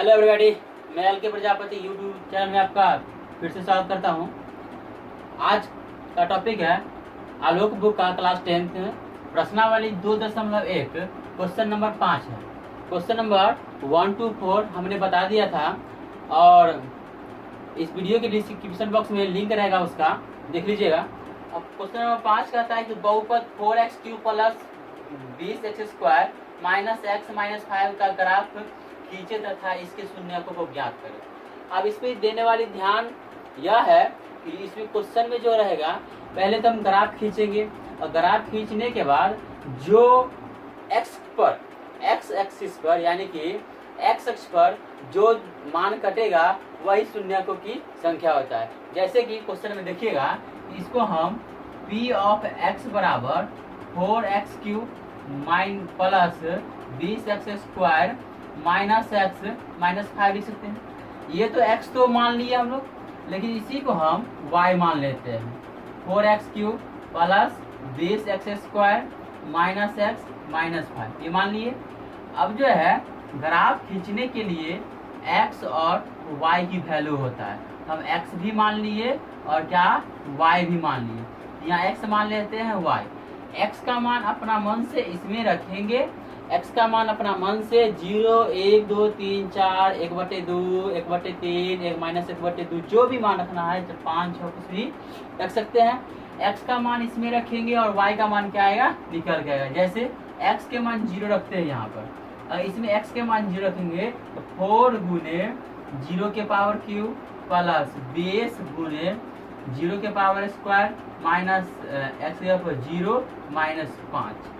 Hello everybody, मैं L के Prajapati YouTube channel में आपका फिर से स्वागत करता हूं। आज का टॉपिक है आलोक बुक का क्लास 10th प्रश्नावली 2.1 क्वेश्चन नंबर 5 है। क्वेश्चन नंबर 1 to 4 हमने बता दिया था और इस वीडियो के डिस्क्रिप्शन बॉक्स में लिंक रहेगा, उसका देख लीजिएगा। अब क्वेश्चन नंबर 5 कहता है कि बहुपद 4x³ plus 20x² minus x minus 5 का ग्राफ खींचे तथा इसके शून्यकों को ज्ञात करें। अब इसमें देने वाली ध्यान यह है कि इसमें क्वेश्चन में जो रहेगा, पहले तो हम ग्राफ खींचेंगे और ग्राफ खींचने के बाद जो x पर x एक्सिस पर यानी कि x अक्ष पर जो मान कटेगा वही शून्यकों की संख्या होता है। जैसे कि क्वेश्चन में देखिएगा, इसको हम p ऑफ x बराबर 4x³ plus 20x² minus x minus 5 लिख सकते हैं। ये तो x तो मान लिया हम लोग, लेकिन इसी को हम y मान लेते हैं। 4x³ plus 20x² minus x minus 5 ये मान लिए। अब जो है ग्राफ खींचने के लिए x और y की वैल्यू होता है। हम x भी मान लिए और क्या y भी मान लिए। यहाँ x मान लेते हैं, y x का मान अपना मन से इसमें रखेंगे। x का मान अपना मन से 0, 1, 2, 3, 4, 1/2, 1/3, 1 माइनस 1/2 जो भी मान रखना है, 5, 6 कुछ भी रख सकते हैं। x का मान इसमें रखेंगे और y का मान क्या आएगा, निकल जाएगा। जैसे x के मान 0 रखते हैं यहाँ पर, और इसमें x के मान 0 रखेंगे तो 4 गुने 0 के पावर क्यूब प्लस 20 गुने 0 के पावर स्क्वायर माइनस x के पावर 0 माइनस 5।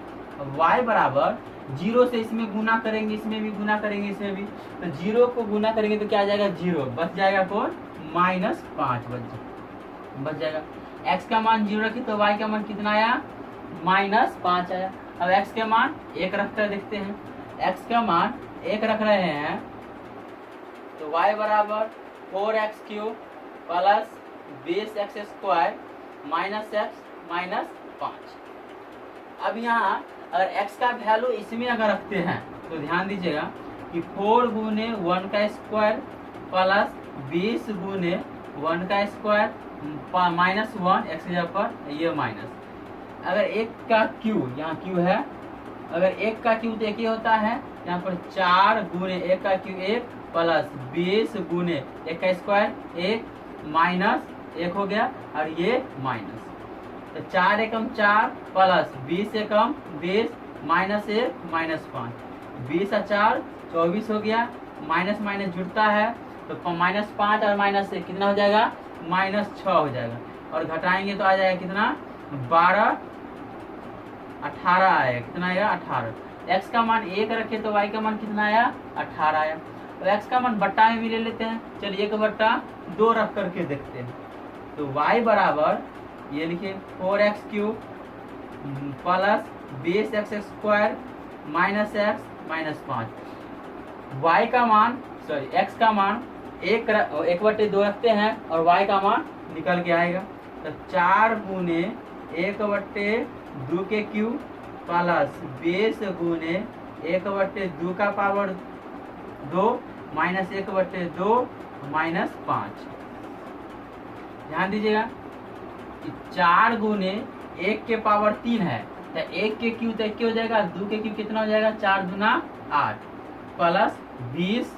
y बराबर 0 से इसमें गुना करेंगे, इसमें भी गुना करेंगे, इसमें भी, तो 0 को गुना करेंगे तो क्या आ जाएगा, 0 बच जाएगा कौन, माइनस 5 बच जाएगा। x का मान 0 रखी तो y का मान कितना आया, माइनस 5 आया। अब x के मान 1 रखकर देखते हैं। x का मान 1 रख रहे हैं तो y बराबर 4x³ plus 20x² minus x minus 5। अब यहाँ अगर x का वैल्यू इसमें अगर रखते हैं तो ध्यान दीजिएगा कि 4 गुने 1 का स्क्वायर प्लस 20 गुने 1 का स्क्वायर माइनस 1 x जगह पर ये माइनस। अगर 1 का क्यू, यहाँ क्यू है, अगर 1 का क्यू तो 1 ही होता है, यहाँ पर 4 गुने 1 का क्यू 1 प्लस 20 गुने 1 का स्क्वायर 1 माइनस 1 हो गया और ये माइनस। तो 4 एकम 4 प्लस 20 एकम 20 माइनस 1 माइनस 5, 20 और 4 24 हो गया। माइनस माइनस जुड़ता है तो माइनस 5 और माइनस 1 कितना हो जाएगा, माइनस 6 हो जाएगा। और घटाएंगे तो आ जाएगा कितना, 12 18 आएगा। कितना आएगा, 18। x का मान 1 रखे तो y का मान कितना आया, 18 आया। तो x का मान बट्टा में भी ले लेते हैं। चलिए 1/2 रख करके देखते हैं। तो y बराबर ये लिखिए 4x³ plus 20x² minus x minus 5। y का मान x का मान 1/2 रखते हैं और y का मान निकल के आएगा। तो 4 गुने 1/2 के क्यूब प्लस 20 गुने 1/2 का पावर 2 माइनस 1/2 माइनस 5। ध्यान दीजिएगा 4 गुने 1 के पावर 3 है, तो 1 के क्यू तो 1 हो जाएगा, 2 के क्यू कितना हो जाएगा, 4 दूना 8 प्लस 20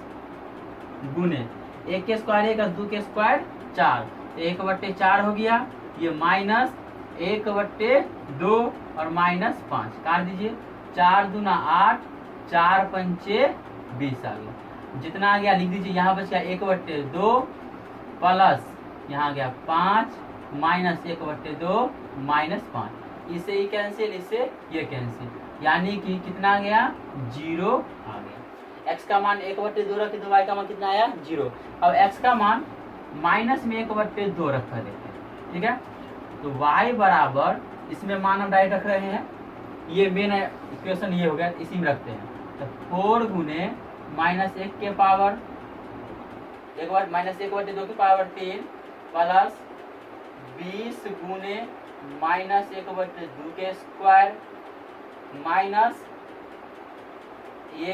गुने 1 के स्क्वायर 1 और 2 के स्क्वायर 4, तो 1/4 हो गया। ये माइनस 1/2 और माइनस 5 काट दीजिए। 4 दूना 8, 4 पंचे 20 आ गया। जितना आ गया लिख दीजिए। यहाँ बच गया 1/2 प्लस यहाँ गया 5 माइनस 1/2 माइनस 5। इससे ये कैंसिल, इससे ये कैंसिल, यानी कि कितना आ गया, 0 आ गया। x का मान 1/2 रखे तो y का मान कितना आया, 0। अब x का मान माइनस में 1/2 रखा देते हैं, ठीक है। तो y बराबर इसमें मान हम डायरेक्ट रख रहे हैं, ये मेन इक्वेशन ये हो गया, इसी में रखते हैं। तो 4 गुने माइनस 1 के पावर माइनस 1/2 की पावर 3 प्लस 20 गुने माइनस 1/2 के स्क्वायर माइनस ये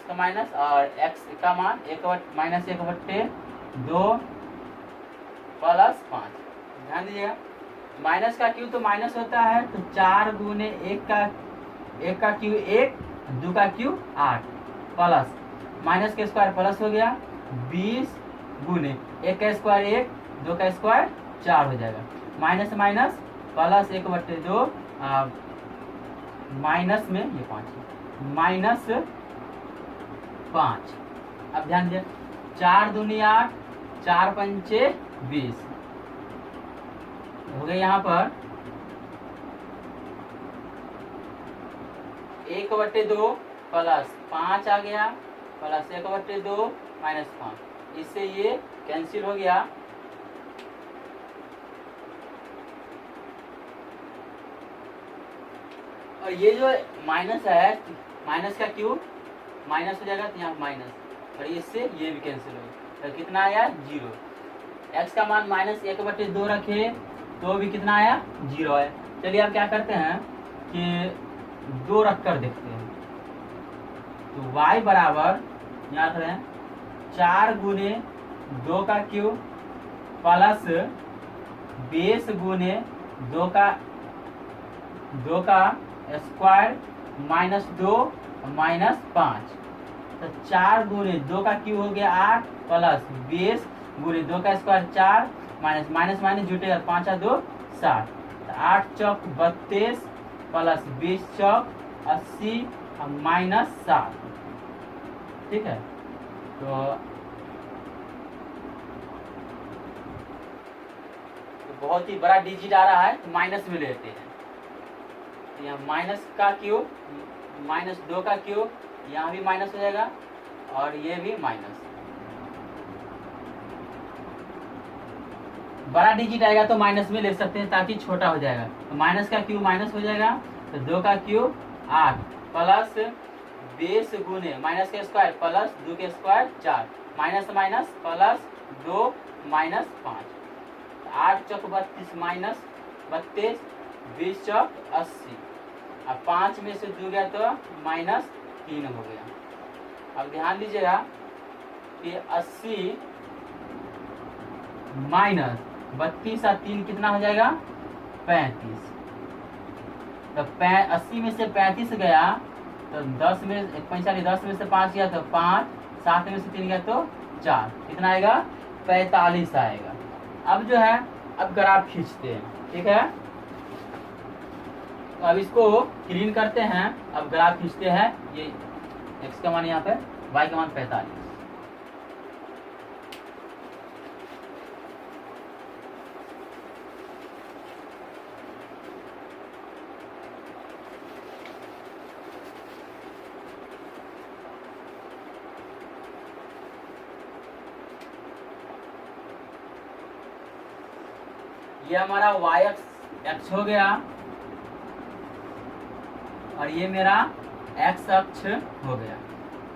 का माइनस और एक्स का मान माइनस 1/2 प्लस 5। ध्यान दीजिएगा, माइनस का क्यू तो माइनस होता है, तो 4 गुने 1 का क्यू 1, 2 का क्यू 8 प्लस माइनस के स्क्वायर प्लस हो गया 20 गुने 1 का स्क्वायर 1, 2 का स्क्वायर 4 हो जाएगा। माइनस माइनस प्लस 1/2 माइनस में ये 5 माइनस 5। अब ध्यान दीजिए, 4 दूनी 8, 4 पंचे 20 हो गया। यहाँ पर 1/2 प्लस 5 आ गया, प्लस 1/2 माइनस 5, इससे ये कैंसिल हो गया। और ये जो माइनस है, माइनस का क्यूब माइनस हो जाएगा, तो यहाँ माइनस, और इससे ये भी कैंसिल हो गया। तो कितना आया 0। एक्स का मान माइनस 1/2 रखे तो भी कितना आया 0 है। चलिए अब क्या करते हैं कि 2 रख कर देखते हैं। तो y बराबर यहाँ रख रहे हैं 4 गुने 2 का क्यूब प्लस 20 गुने 2 का स्क्वायर माइनस 2 माइनस 5। तो 4 गुने 2 का क्यूब हो गया 8 प्लस 20 गुने 2 का स्क्वायर 4 माइनस माइनस माइनस जुटेगा 5 और 2 7। तो 8 चौक 32 प्लस 20 चौक 80 और माइनस 7। ठीक है, तो बहुत ही बड़ा डिजिट आ रहा है, तो माइनस में लेते हैं। यहाँ माइनस का क्यूब माइनस 2 का क्यूब, यहाँ भी माइनस हो जाएगा और ये भी माइनस। बड़ा डिजिट आएगा तो माइनस में ले सकते हैं ताकि छोटा हो जाएगा। तो माइनस का क्यूब माइनस हो जाएगा, तो 2 का क्यूब 8 प्लस 20 गुने माइनस का स्क्वायर प्लस 2 के square 4 minus minus plus 2 minus 5। 8 चौक 32 माइनस 32, 20 चौक 80, अब 5 में से 2 गया तो माइनस 3 हो गया। अब ध्यान दीजिएगा कि 80 माइनस 32 और 3 कितना हो जाएगा 35। तो 80 में से 35 गया तो 10 में 10 में से 5 गया तो 5, 7 में से 3 गया तो 4, कितना आएगा 45 आएगा। अब जो है अब ग्राफ खींचते हैं, ठीक है। तो अब इसको क्लीन करते हैं, अब ग्राफ खींचते हैं। ये x का मान यहाँ पे, y का मान 45। ये हमारा y अक्ष हो गया और ये मेरा x अक्ष हो गया।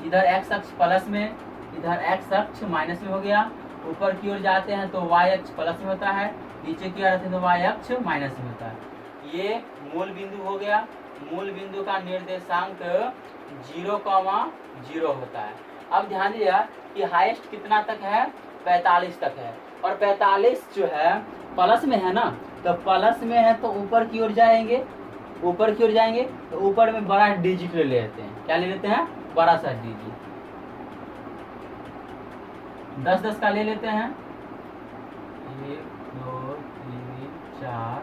इधर x अक्ष प्लस में, इधर x अक्ष माइनस में हो गया। ऊपर की ओर जाते हैं तो y अक्ष प्लस में होता है, नीचे की ओर आते हैं तो y अक्ष माइनस में होता है। ये मूल बिंदु हो गया। मूल बिंदु का निर्देशांक 0,0 होता है। अब ध्यान दीजिएगा कि हाईएस्ट कितना तक है 45 तक है, और 45 जो है प्लस में है ना, तो प्लस में है तो ऊपर की ओर जाएंगे, ऊपर की ओर जाएंगे तो ऊपर में बड़ा डिजिट ले लेते हैं। क्या ले लेते हैं बड़ा सा डिजिट, 10-10 का ले लेते हैं। 1 2 3 4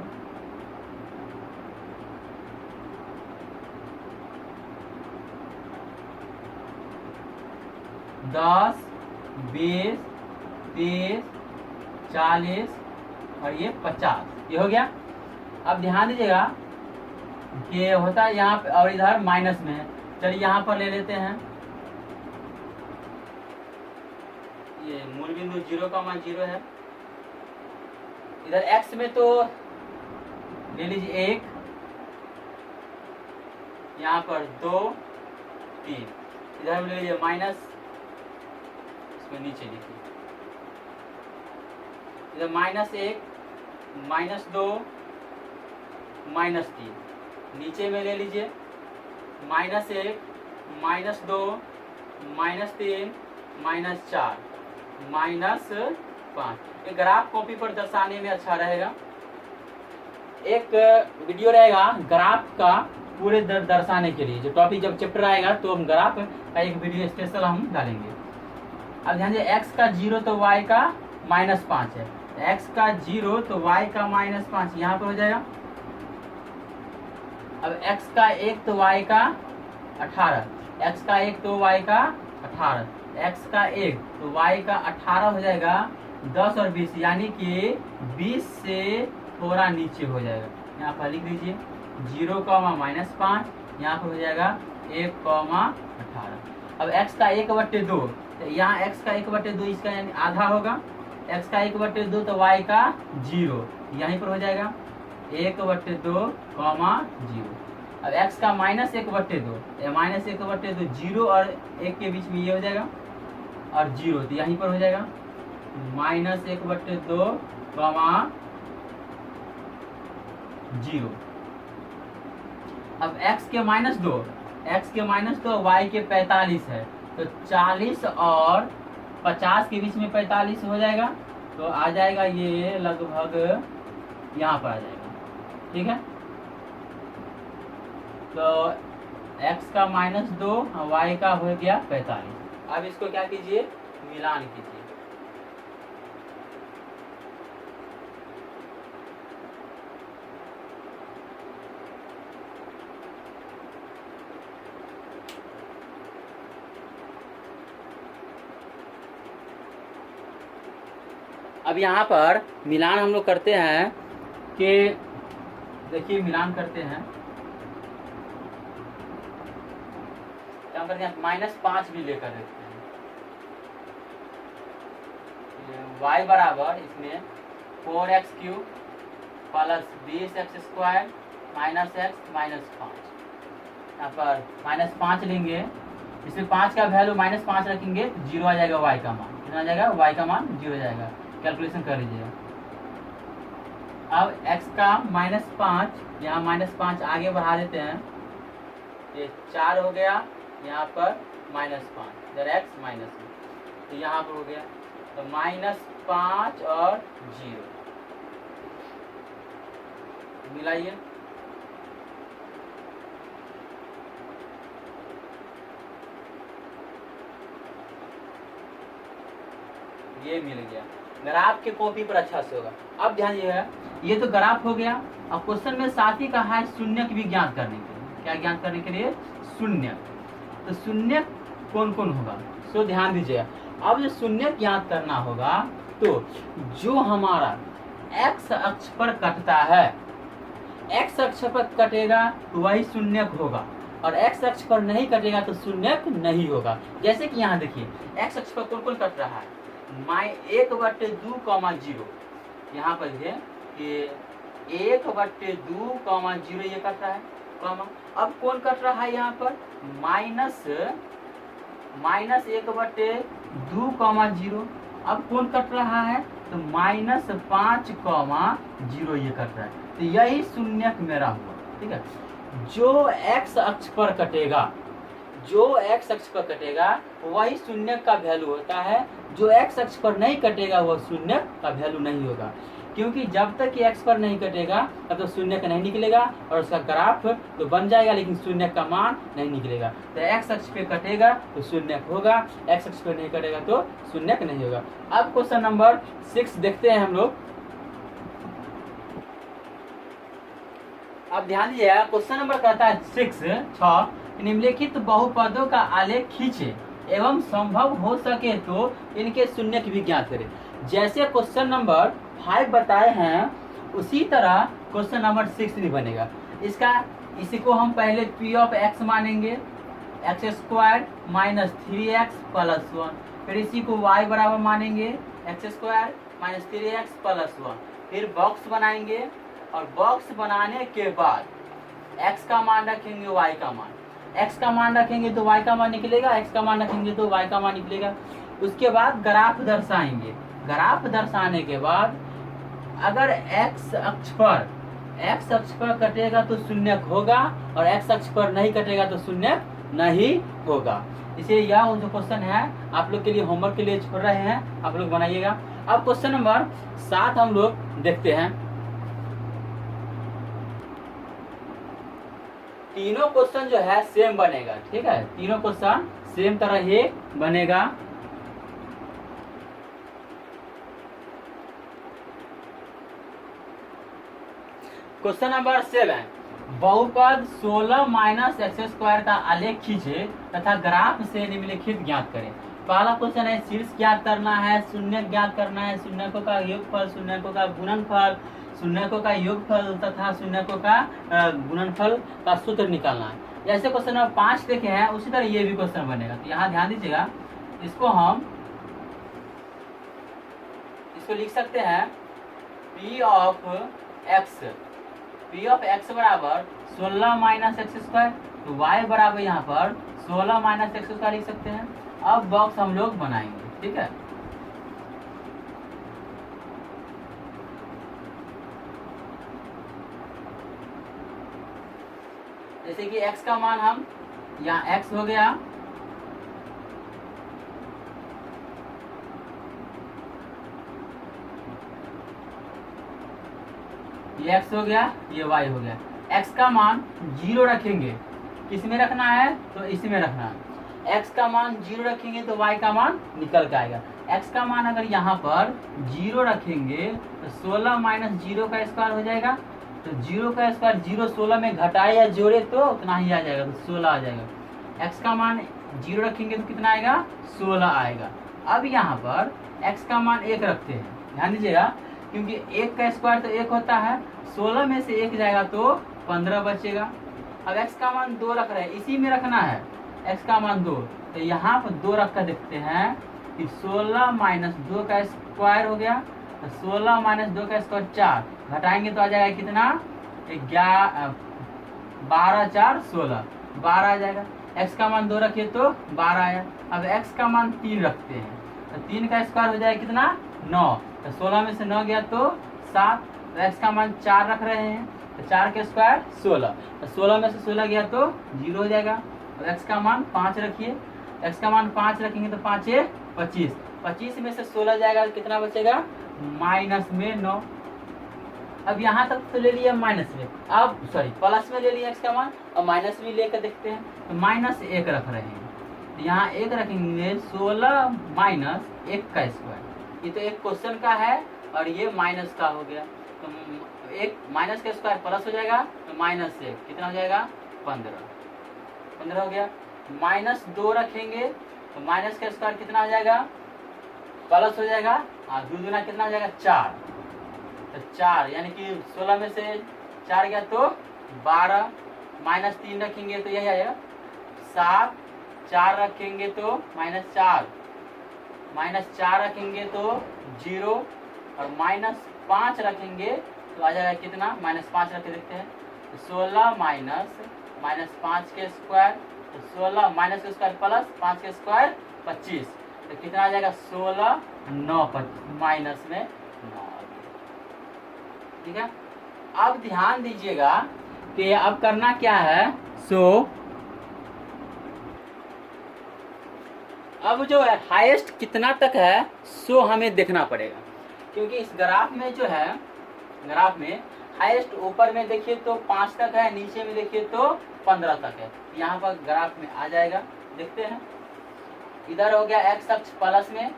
10 20 30 40 और ये 50, ये हो गया। अब ध्यान दीजिएगा कि होता है यहाँ पे और इधर माइनस में है। चलिए यहाँ पर ले लेते हैं, ये मूल बिंदु 0,0 है। इधर x में तो ले लीजिए 1, यहाँ पर 2 3, इधर ले लीजिए माइनस, इसमें नीचे लिखिए, इधर -1 -2 -3, नीचे में ले लीजिए -1 -2 -3 -4 -5। ये ग्राफ कॉपी पर दर्शाने में अच्छा रहेगा। एक वीडियो रहेगा ग्राफ का पूरे दर्शाने के लिए, जो टॉपिक जब चैप्टर आएगा तो हम ग्राफ का एक वीडियो स्पेशल हम डालेंगे। अब ध्यान दीजिए, x का 0 तो y का -5 है, x का 0 तो y का -5 यहाँ पर हो जाएगा। अब x का 1 तो y का 18, x का 1 तो y का 18, x का 1 तो y का 18 हो जाएगा। 10 और 20 यानी कि 20 से थोड़ा नीचे हो जाएगा। यहाँ पर लिख दीजिए 0, -5, यहाँ पर हो जाएगा 1, 18। अब x का 1/2, यहाँ x का 1/2 इसका यानी आधा होगा। x का 1/2 तो y का 0 यहीं पर हो जाएगा 1/2, 0। अब x का -1/2, -1/2 0 और 1 के बीच में ये हो जाएगा और 0 तो यहीं पर हो जाएगा -1/2, 0। अब x के -2, y के 45 है, तो 40 और 50 के बीच में 45 हो जाएगा, तो आ जाएगा ये लगभग यहाँ पर आ जाएगा। ठीक है, तो x का -2 y का हो गया 45। अब इसको क्या कीजिए, मिलान कीजिए। अब यहाँ पर मिलान हम लोग करते हैं कि देखिए मिलान करते हैं, क्या करते हैं, -5 भी लेकर देखते हैं। y बराबर इसमें 4x³ + 20x² -x -5। यहाँ पर -5 लेंगे, इसमें 5 का वैल्यू -5 रखेंगे तो 0 आ जाएगा y का मान। कितना आ जाएगा, y का मान 0 आ जाएगा। कैलकुलेशन कर लीजिएगा। अब x का -5, यहाँ -5 आगे बढ़ा देते हैं, ये 4 हो गया, यहाँ पर -5 इधर x माइनस है, तो यहाँ पर हो गया तो -5 और 0 मिलाइए। ये मिल गया, ग्राफ के कॉपी पर अच्छा से होगा। अब ध्यान ये तो ग्राफ हो गया। अब क्वेश्चन में साथ ही कहा है शून्यक भी ज्ञात करने के लिए। क्या ज्ञात करने के लिए, शून्यक। तो शून्यक कौन कौन होगा, सो ध्यान दीजिए। अब जो शून्यक ज्ञात करना होगा, तो जो हमारा x अक्ष पर कटता है, x अक्ष पर कटेगा तो वही शून्यक होगा, और x अक्ष पर नहीं कटेगा तो शून्यक नहीं होगा। जैसे कि यहाँ देखिए x अक्ष पर कौन कौन कट रहा है, 1/2, 0। यहाँ पर है कि 1/2, 0 ये कट रहा है, कॉमा। अब कौन कट रहा है यहाँ पर, -1/2, 0। अब कौन कट रहा है, तो -5, 0 ये कट रहा है, तो यही शून्यक मेरा हुआ। ठीक है, जो x अक्ष पर कटेगा, वही शून्यक का वैल्यू होता है। जो x अक्ष पर नहीं कटेगा वह शून्यक का वैल्यू नहीं होगा, क्योंकि जब तक कि x पर नहीं कटेगा तब तो शून्यक नहीं निकलेगा और उसका ग्राफ तो बन जाएगा, लेकिन शून्यक का मान नहीं निकलेगा। तो x अक्ष पे कटेगा तो शून्यक होगा, x अक्ष पे नहीं कटेगा तो शून्यक नहीं होगा। अब क्वेश्चन नंबर 6 देखते हैं हम लोग। अब ध्यान दीजिए, क्वेश्चन नंबर कहता है 6 निम्नलिखित बहुपदों का आलेख खींचे एवं संभव हो सके तो इनके शून्यक भी ज्ञात करें। जैसे क्वेश्चन नंबर 5 बताए हैं, उसी तरह क्वेश्चन नंबर 6 भी बनेगा। इसी को हम पहले p ऑफ x मानेंगे, x² -3x + 1। फिर इसी को y बराबर मानेंगे, x² -3x + 1। फिर बॉक्स बनाएंगे, और बॉक्स बनाने के बाद x का मान रखेंगे, y का मान। x का मान रखेंगे तो y का मान निकलेगा, x का मान रखेंगे तो y का मान निकलेगा। उसके बाद ग्राफ दर्शाएंगे। ग्राफ दर्शाने के बाद अगर x अक्ष पर कटेगा तो शून्यक होगा, और x अक्ष पर नहीं कटेगा तो शून्यक नहीं होगा। इसलिए यह जो क्वेश्चन है आप लोग के लिए होमवर्क के लिए छोड़ रहे हैं, आप लोग बनाइएगा। अब क्वेश्चन नंबर 7 हम लोग देखते हैं। तीनों क्वेश्चन जो है सेम बनेगा, ठीक है, तीनों क्वेश्चन सेम तरह ही बनेगा। क्वेश्चन नंबर 7, बहुपद 16 माइनस एक्स स्क्वायर का आलेख खींचे तथा ग्राफ से निम्नलिखित ज्ञात करें। पहला क्वेश्चन है शीर्ष ज्ञात करना है, शून्य ज्ञात करना है, शून्यकों का योगफल, शून्यकों का गुणनफल, शून्यकों का योगफल तथा शून्यकों का गुणनफल का सूत्र निकालना है। जैसे क्वेश्चन नंबर 5 देखे हैं उसी तरह ये भी क्वेश्चन बनेगा। तो यहाँ ध्यान दीजिएगा, इसको लिख सकते हैं P ऑफ x बराबर 16 माइनस एक्स स्क्वायर, तो y बराबर यहाँ पर 16 माइनस एक्स स्क्वायर लिख सकते हैं। अब बॉक्स हम लोग बनाएंगे, ठीक है। जैसे कि x का मान हम यहाँ x हो गया, ये x हो गया, ये y हो गया। x का मान 0 रखेंगे, किस में रखना है तो इसमें रखना है। x का मान 0 रखेंगे तो y का मान निकल के आएगा। x का मान अगर यहाँ पर 0 रखेंगे तो 16 माइनस 0 का स्क्वायर हो जाएगा। तो 0 का स्क्वायर 0 16 में घटाए या जोड़े तो उतना ही आ जाएगा, तो 16 आ जाएगा। x का मान 0 रखेंगे तो कितना आएगा, 16 आएगा। अब यहाँ पर x का मान 1 रखते हैं, ध्यान दीजिएगा, क्योंकि 1 का स्क्वायर तो 1 होता है, 16 में से 1 जाएगा तो 15 बचेगा। अब x का मान 2 रख रहे हैं, इसी में रखना है x का मान 2, तो यहाँ पर 2 रख कर देखते हैं कि 16 माइनस 2 का स्क्वायर हो गया, तो 16 माइनस 2 का स्क्वायर 4, घटाएंगे तो आ जाएगा कितना, 12 4 16, 12 आ जाएगा। x का मान 2 रखिए तो 12 आया। अब x का मान 3 रखते हैं, तो 3 का स्क्वायर हो जाएगा कितना, 9, तो 16 में से 9 गया तो 7, तो x का मान 4 रख रहे हैं, तो 4 के स्क्वायर 16, तो 16 में से 16 गया तो 0 हो जाएगा। और x का मान 5 रखिए, x का मान 5 रखेंगे तो 5 है 25, 25 में से 16 जाएगा तो कितना बचेगा, माइनस में 9। अब यहाँ तक तो ले लिया माइनस में, अब सॉरी प्लस में ले लिया x का मान, और माइनस भी लेकर देखते हैं, तो माइनस 1 रख रहे हैं, तो यहाँ 1 रखेंगे, 16 माइनस 1 का स्क्वायर, ये तो एक क्वेश्चन का है और ये माइनस का हो गया, तो 1 माइनस का स्क्वायर प्लस हो जाएगा, तो माइनस 1 कितना हो जाएगा, 15 हो गया। माइनस 2 रखेंगे तो माइनस का स्क्वायर कितना हो जाएगा, प्लस हो जाएगा, और 2 दूना कितना हो जाएगा, 4, तो 4 यानी कि 16 में से 4 गया तो 12, माइनस 3 रखेंगे तो यही आएगा 7, 4 रखेंगे तो -4, -4 रखेंगे तो 0, और -5 रखेंगे तो आ जाएगा कितना, -5 रख के देखते हैं, 16 माइनस 5 के स्क्वायर, तो 16 माइनस के स्क्वायर प्लस 5 के स्क्वायर 25, तो कितना आ जाएगा, 16 9 माइनस में 9। ठीक है, अब ध्यान दीजिएगा कि अब करना क्या है, अब जो है हाईएस्ट कितना तक है सो हमें देखना पड़ेगा, क्योंकि इस ग्राफ में जो है, ग्राफ में हाईएस्ट ऊपर में देखिए तो 5 तक है, नीचे में देखिए तो 15 तक है। यहाँ पर ग्राफ में आ जाएगा, देखते हैं। इधर हो गया x अक्ष प्लस में,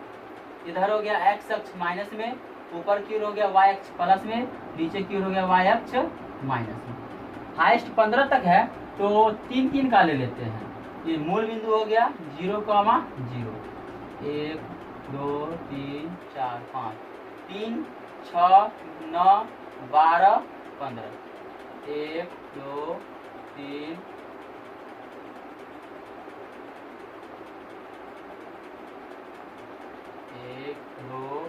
इधर हो गया x अक्ष माइनस में, ऊपर की ओर हो गया y अक्ष प्लस में, नीचे की ओर हो गया y अक्ष माइनस में। हाईएस्ट 15 तक है तो 3 का ले लेते हैं। ये मूल बिंदु हो गया 0, 1 2 3 4 5, 3 6 9 12 15, 1 2 3 1 2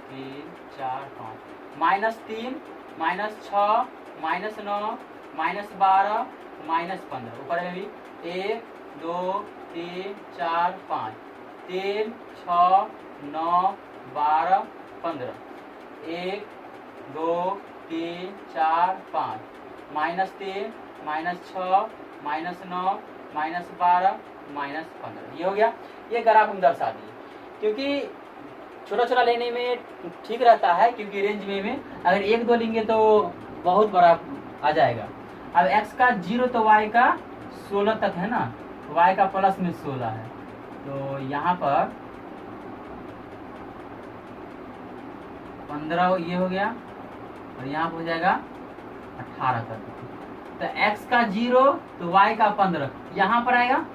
3 4 5, -3 -6 -9 -12 -15, ऊपर में भी 1 2 3 4 5, 3 6 9 12 15, 1 2 3 4 5, -3 -6 -9 -12 -15 ये हो गया। ये ग्राफ हम दर्शा दिए क्योंकि छोटा छोटा लेने में ठीक रहता है, क्योंकि रेंज में अगर 1-2 लेंगे तो बहुत बड़ा आ जाएगा। अब x का 0 तो y का 16 तक है ना, y का प्लस में 16 है, तो यहाँ पर 15 ये हो गया और यहाँ पर हो जाएगा 18 तक। तो x का 0 तो y का 15 यहाँ पर आएगा,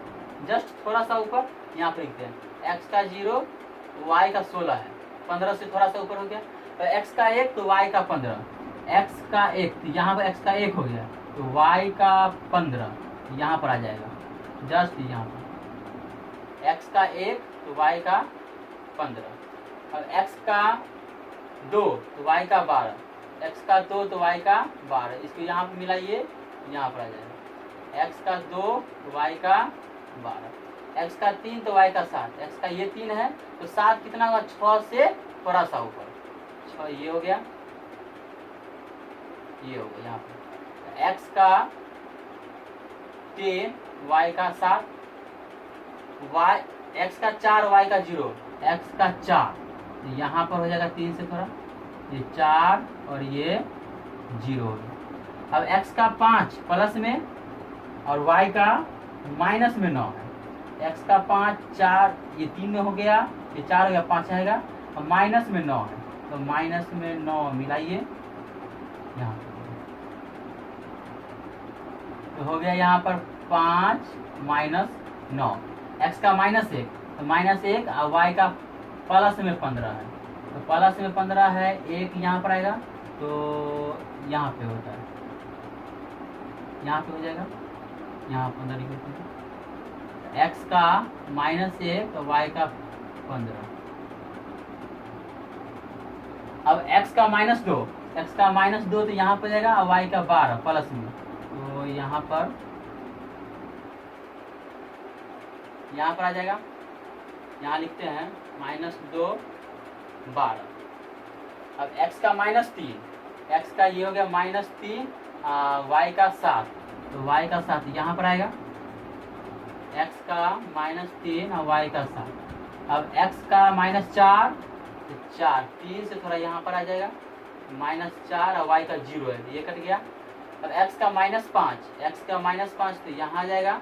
जस्ट थोड़ा सा ऊपर यहाँ पर लिखते हैं x का 0 y का 16 है, 15 से थोड़ा सा ऊपर हो गया। तो x का 1 तो y का 15, x का 1 तो यहाँ पर x का 1 हो गया तो y का 15 यहाँ पर आ जाएगा, जस्ट यहाँ पर x का 1 तो y का 15 और x का 2 तो y का 12, x का 2 तो y का 12, इसको यहाँ पर मिलाइए यहाँ पर आ जाएगा x का 2 तो y का 12, x का 3 तो y का 7, x का ये 3 है तो 7 कितना होगा 6 से थोड़ा सा ऊपर 6 ये हो गया, ये हो गया यहाँ पर x का 10 y का 7, y x का 4 y का 0, x का 4 तो यहाँ पर हो जाएगा 3 से थोड़ा ये 4 और ये 0 हो गया। अब x का 5 प्लस में और y का माइनस में 9 है, x का 5 4 ये 3 में हो गया, ये 4 हो गया 5 आएगा और माइनस में 9 है तो माइनस में 9 मिलाइए यहाँ तो हो गया यहाँ पर 5 माइनस 9, x का -1 तो -1 और y का प्लस में 15 है तो प्लस में 15 है, 1 यहाँ पर आएगा तो यहाँ पे होता है, यहाँ पे हो जाएगा यहाँ 15 लिख देते हैं, x का -1 और y का 15। अब x का -2, x का -2 तो यहाँ पर जाएगा और y का 12 प्लस में तो यहाँ पर आ जाएगा, यहाँ लिखते हैं -2 12। अब x का -3, x का ये हो गया -3 y का 7 तो y का 7 यहाँ पर आएगा, x का -3 और y का 7। अब x का -4 तो 4 3 से थोड़ा यहाँ पर आ जाएगा -4 और y का 0 है ये कट गया। अब x का -5, x का -5 तो यहाँ आ जाएगा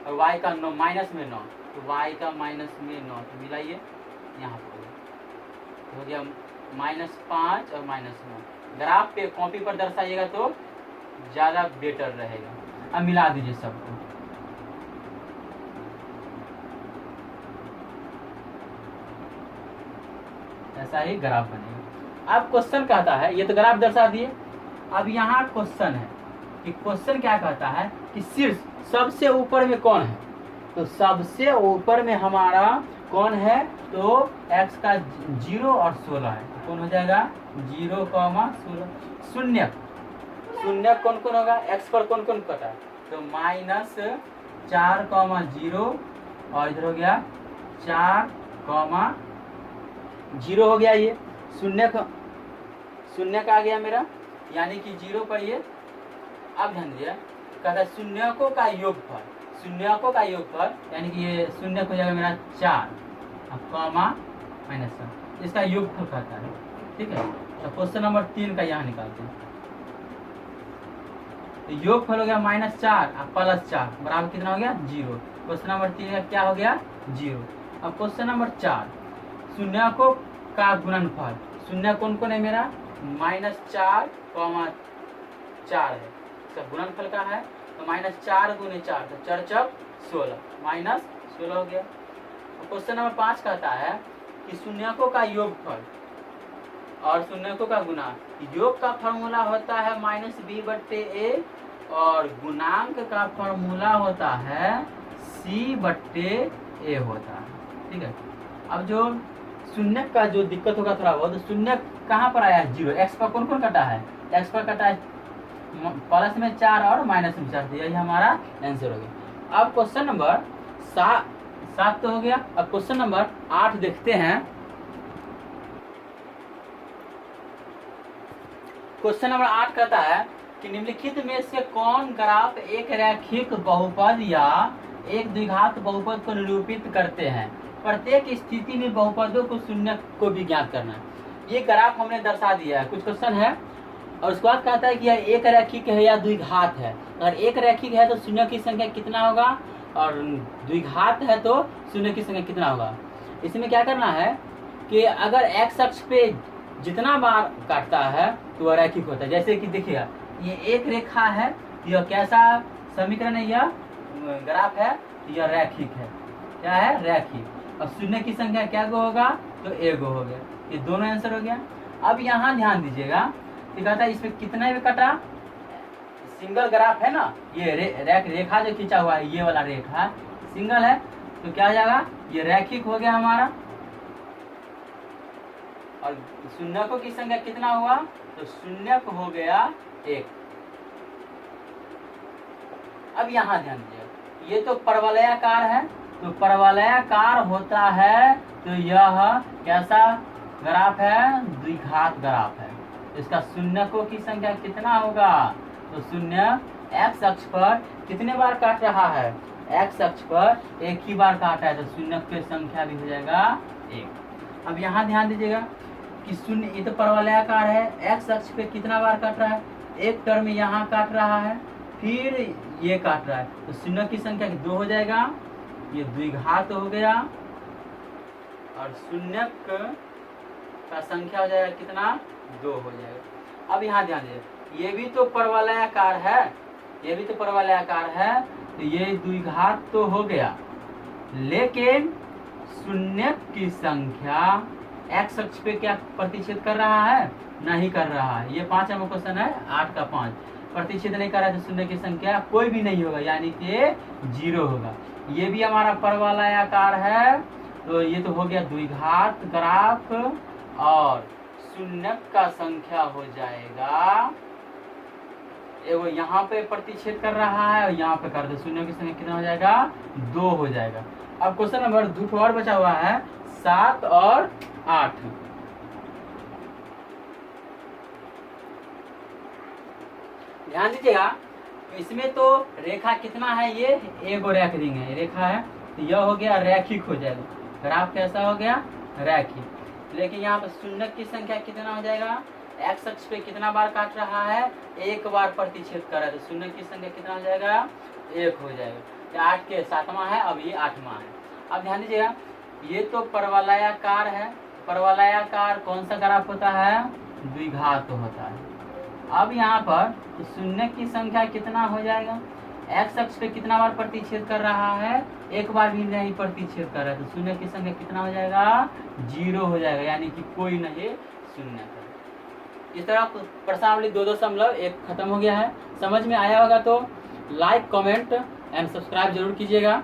और y का 9 माइनस में 9 तो y का माइनस में 9 तो मिलाइए यहाँ पर हो गया -5 और -9। ग्राफ पे कॉपी पर दर्शाइएगा तो ज़्यादा बेटर रहेगा। अब मिला दीजिए सबको, ऐसा ही ग्राफ बनेगा। अब क्वेश्चन कहता है, ये तो ग्राफ दर्शा दिए, अब यहाँ क्वेश्चन है कि क्वेश्चन क्या कहता है कि शीर्ष सबसे ऊपर में कौन है, तो सबसे ऊपर में हमारा कौन है तो x का 0 और 16 है तो कौन हो जाएगा 0, 16 शून्य। शून्य कौन कौन होगा, x पर कौन कौन पता है तो -4, 0 और इधर हो गया 4, 0 हो गया, ये शून्य का आ गया मेरा, यानी कि 0 पर ये। अब ध्यान दीजिए कहता है शून्यकों का योगफल, शून्यकों का योगफल यानी कि ये शून्य हो जाएगा मेरा 4 -7 इसका योगफल कहता है, ठीक है। तो क्वेश्चन नंबर 3 का यहाँ निकालते हैं, तो योगफल हो गया -4 और +4 बराबर कितना हो गया 0। क्वेश्चन नंबर 3 का क्या हो गया 0। अब क्वेश्चन नंबर 4 शून्यकों का गुणनफल, शून्य कौन कौन है मेरा -4, 4 है, सब गुणनफल का है तो -4 × 4 तो 4 × 16 -16 हो गया। क्वेश्चन नंबर 5 कहता है कि शून्यकों का योगफल और शून्यकों का गुणा, योग का फॉर्मूला होता है -b/a और गुणांक का फॉर्मूला होता है c/a होता है, ठीक है। अब जो शून्य का जो दिक्कत होगा थोड़ा बहुत, शून्य कहाँ पर आया है 0, x पर कौन कौन कटा है, x पर कटा है प्लस में 4 और माइनस में 4, यही हमारा आंसर हो गया। अब क्वेश्चन नंबर 7 तो हो गया। अब क्वेश्चन नंबर 8 देखते हैं। क्वेश्चन नंबर 8 कहता है कि निम्नलिखित में से कौन ग्राफ एक रैखिक बहुपद या एक द्विघात बहुपद को निरूपित करते हैं। प्रत्येक स्थिति में बहुपदों को शून्य को भी ज्ञात करना है। ये ग्राफ हमने दर्शा दिया है, कुछ क्वेश्चन है और उसके बाद कहता है कि यह एक रैखिक है या द्विघात है। अगर एक रैखिक है तो शून्य की संख्या कितना होगा और द्विघात है तो शून्य की संख्या कितना होगा। इसमें क्या करना है कि अगर एक्स अक्ष पे जितना बार काटता है तो वह रैखिक होता है। जैसे कि देखिएगा ये एक रेखा है, यह कैसा समीकरण है, यह ग्राफ है, यह रैखिक है। क्या है? रैखिक। अब शून्य की संख्या क्या गो होगा तो एगो हो गया। ये दोनों आंसर हो गया। अब यहाँ ध्यान दीजिएगा कि कहता है इसमें कितना भी कटा, सिंगल ग्राफ है ना, ये रेखा जो खींचा हुआ है, ये वाला रेखा सिंगल है तो क्या हो जाएगा, ये रैखिक हो गया हमारा। और शून्यकों की संख्या कितना हुआ तो शून्यक हो गया एक। अब यहाँ ध्यान दीजिए, ये तो परवलयाकार है, तो परवलयाकार होता है तो यह कैसा ग्राफ है, द्विघात ग्राफ है। इसका शून्यकों की संख्या कितना होगा तो शून्य एक्स अक्ष पर कितने बार काट रहा है, एक्स अक्ष पर एक ही बार काटा है तो शून्य की संख्या भी हो जाएगा एक। अब यहाँ ध्यान दीजिएगा कि शून्य, ये तो परवलयाकार है, एक्स अक्ष पे कितना बार काट रहा है, एक टर्म यहाँ काट रहा है फिर ये काट रहा है तो शून्य की संख्या 2 हो जाएगा, ये द्विघात हो गया और शून्य का संख्या हो जाएगा कितना 2 हो जाएगा। अब यहाँ ध्यान दीजिए, ये भी तो परवलयाकार है, ये भी तो परवलयाकार है तो ये द्विघात तो हो गया, लेकिन शून्य की संख्या एक्स अक्ष पे क्या प्रतिच्छेद कर रहा है, नहीं कर रहा है। ये 5 नंबर क्वेश्चन है, 8 का 5 प्रतिच्छेद नहीं कर रहा है तो शून्य की संख्या कोई भी नहीं होगा, यानी कि 0 होगा। ये भी हमारा परवलयाकार है तो ये तो हो गया द्विघात ग्राफ और शून्य का संख्या हो जाएगा, एगो यहाँ पे प्रतिच्छेद कर रहा है और यहाँ पे कर दे, शून्य की संख्या कितना हो जाएगा 2 हो जाएगा। अब क्वेश्चन नंबर 2 और बचा हुआ है 7 और 8। ध्यान दीजिएगा, इसमें तो रेखा कितना है, ये एगो रैखिक है, रेखा है तो यह हो गया रैखिक हो जाएगा, ग्राफ कैसा हो गया रैखिक। लेकिन यहाँ पर शून्य की संख्या कितना हो जाएगा, एक्स अक्ष पे कितना बार काट रहा है, एक बार प्रतिच्छेद कर रहा है तो शून्य की संख्या कितना हो जाएगा 1 हो जाएगा। 8 के 7वां है, अब ये 8वां है। अब ध्यान दीजिएगा, ये तो परवलयाकार है, परवलयाकार कौन सा ग्राफ होता है, द्विघात होता है। अब यहाँ पर तो शून्य की संख्या कितना हो जाएगा, एक्स अक्ष पे कितना बार प्रतिच्छेद कर रहा है, एक बार भी नहीं प्रतिच्छेद कर रहा है तो शून्य की संख्या कितना हो जाएगा 0 हो जाएगा, यानी कि कोई नहीं शून्य है। इस तरह प्रश्नावली 2.1 खत्म हो गया है। समझ में आया होगा तो लाइक कमेंट एंड सब्सक्राइब जरूर कीजिएगा।